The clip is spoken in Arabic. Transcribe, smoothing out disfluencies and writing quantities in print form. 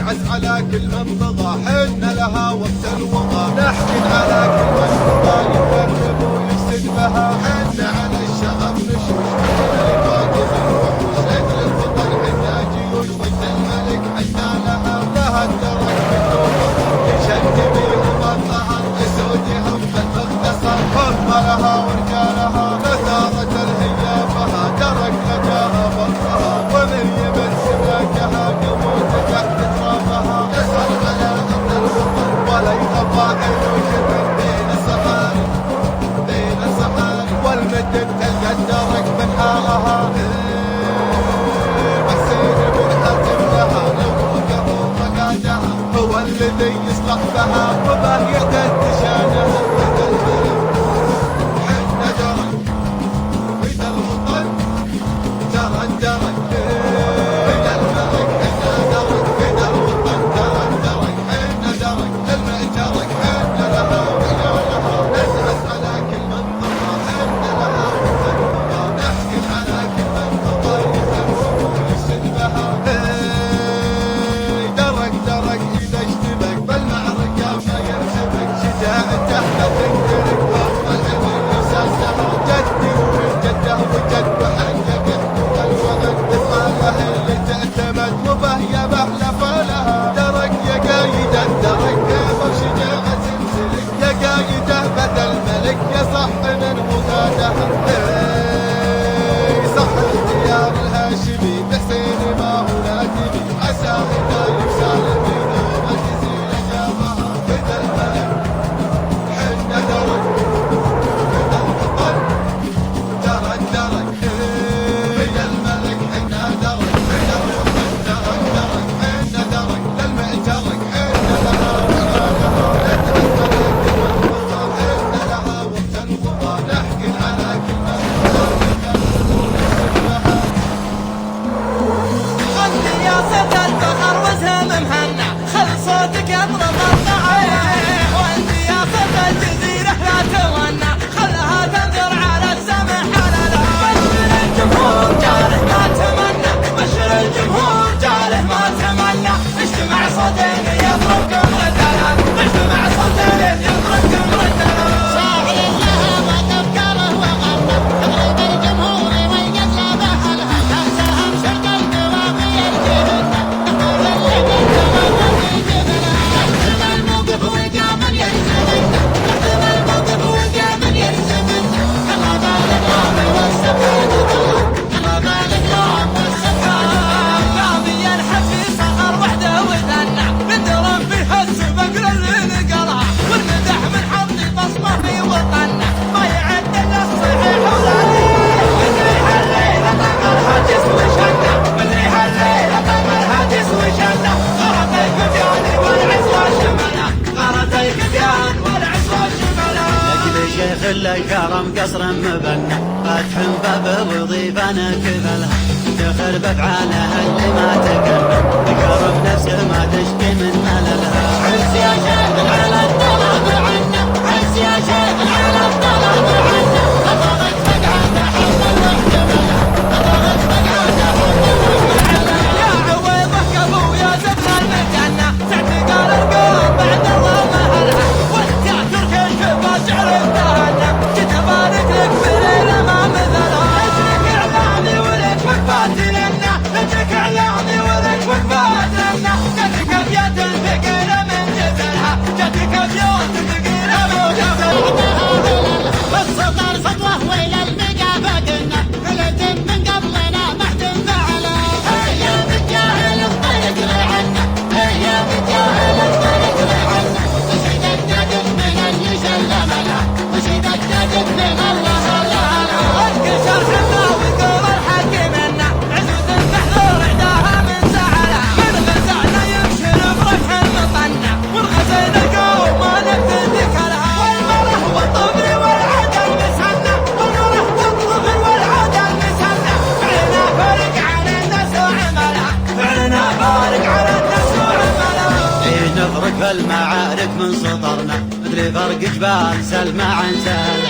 ننعس على كل من بغى، حنا لها وقت الوغى، نحكي على كل من بغى يقرب ويفسد بها، حنا على الشغب نشوش واقف الوحوش، لأجل الوطن حنا جيوش، ضد الملك حنا لها الدرك بالنور، يشد بيهم الظهر يسودهم بالمختصر، هم لها ورجالها مثارة الهيافها، درك لجاها فرقها ومن يمن سماكها قموت تحت ترابها، يسهر على أرض الوطن ولا يخفى عينوش بين الصحاري والمدن تلقى الدرك من حارها، حسين بن حاتم لها لو وقفوا مقادها هو الذي يصلح بها وما يعتد شانها، حنا درك بيت الوطن ترى الدرك بيت الملك، حنا درك بيت الوطن ترى الدرك، حنا درك المعترك، حنا لها وياها ننعس على كل من طغى، حنا لها وطن نحكي على كل من طغى يخرب ويفسد بها، درك إذا اشتبك بالمعركة ما يرتبك، شجاعته لا تنكرك وهو الأمر أساسها، جدي ومن جده وجد وحققت قوى الوطن بفعله اللي تعتمد وبهي محلف لها، درك يا قايد الدرك وشجاعة تمسلك، يا قايده بدل ملك يا صح من مقادها، صح اختيار الهاشمي بحسين ما هو نادمي، عسى إذا يفسال البيض وتزيل جامها، بيت الملك حنا درك بيت الوطن ترى الدرك، بيت الملك حنا درك بيت الوطن ترى الدرك، حنا درك للمعترك، حنا لها وياها حنا لها وقت الوغى، نحكي على كل غني يا صوت الفخر وسهم مهنا، خل صوتك يضرب الضعيف، وانت يا صوت الجزيرة لا تغنى، خلها تنظر على السمح حلالها، بشر الجمهور جاله ما تمنى، بشر الجمهور جاله ما تمنى، اجتمع صوتين يضربكم ردنا، اجتمع صوتين يضربكم ردنا، شاعر لها وتفكره وغنى، تغلب الجمهور والقتلى بأهلها، تأسهم شرق القوافي الجبنة، تقول اللي تمنى في جبلها، يحتم الموقف وقام يرسمنا، يحتم الموقف وقام يرسمنا، كما قال الرامي والسبحان الله، كما قال الرام والسبحان، قام ينحت في صخر وحده وثنى، بندرم فيها السبق للنقرة، والمدح من حظي بصمه في وطننا، ما يعد الا الصحيح ولا الليلة طمرها تسوي شنة، مدري هالليلة طمرها تسوي شنة، غرت الكتيان والعصا شملة، غرت الكتيان والعصا شملة، لأجل شيخ الكرم قصر مبنى، فتح باب وضيفنا كفلها، تخر بافعالها اللي ما تكمل، بكرم نفسه ما تشكي من مللها، حس يا شيخ على الطلب عنا، حس يا شيخ على الطلب عنا، أطغت فقعة حول المحتملة، أطغت فقعة حول المحتملة، يا عويضة كفو يا زبنا المجنة، تعتقال القوم بعد الله مهلها، وانت يا ترك الكفا شعر التهنى، جيت ابارك لك بليلة ما مثلها، اترك اعلامي ولك وقفات لنا، اترك اعلامي ولك وقفات لنا، جاتك ابيات الفقير من جزلها، جاتك ابيات الفقير من جزلها، والسلطان سطوه وإلى المقا فقنا، الهدم من قبلنا محتم فعله، هيا بالجاهل انطلق لعنا، هيا بالجاهل انطلق لعنا، وشيد الدجل من اللي سلمنا، وشيد الدجل من الله لنا، انكسر حنا وقوم الحق منا، عزوز المحذور عداها من زعلها، من غزانا يمشي برفح المطنة، والغزين القوم ما نبذل ذكرها، والمره والطفل والعدل مسهنة، والمره والطفل والعدل مسهنة، فعلنا فارق على الناس وعملها، فعلنا فارق على الناس وعملها، إيه نفرق في المعارك من سطرنا، مدري فرق جبال سلمى عن سهلها.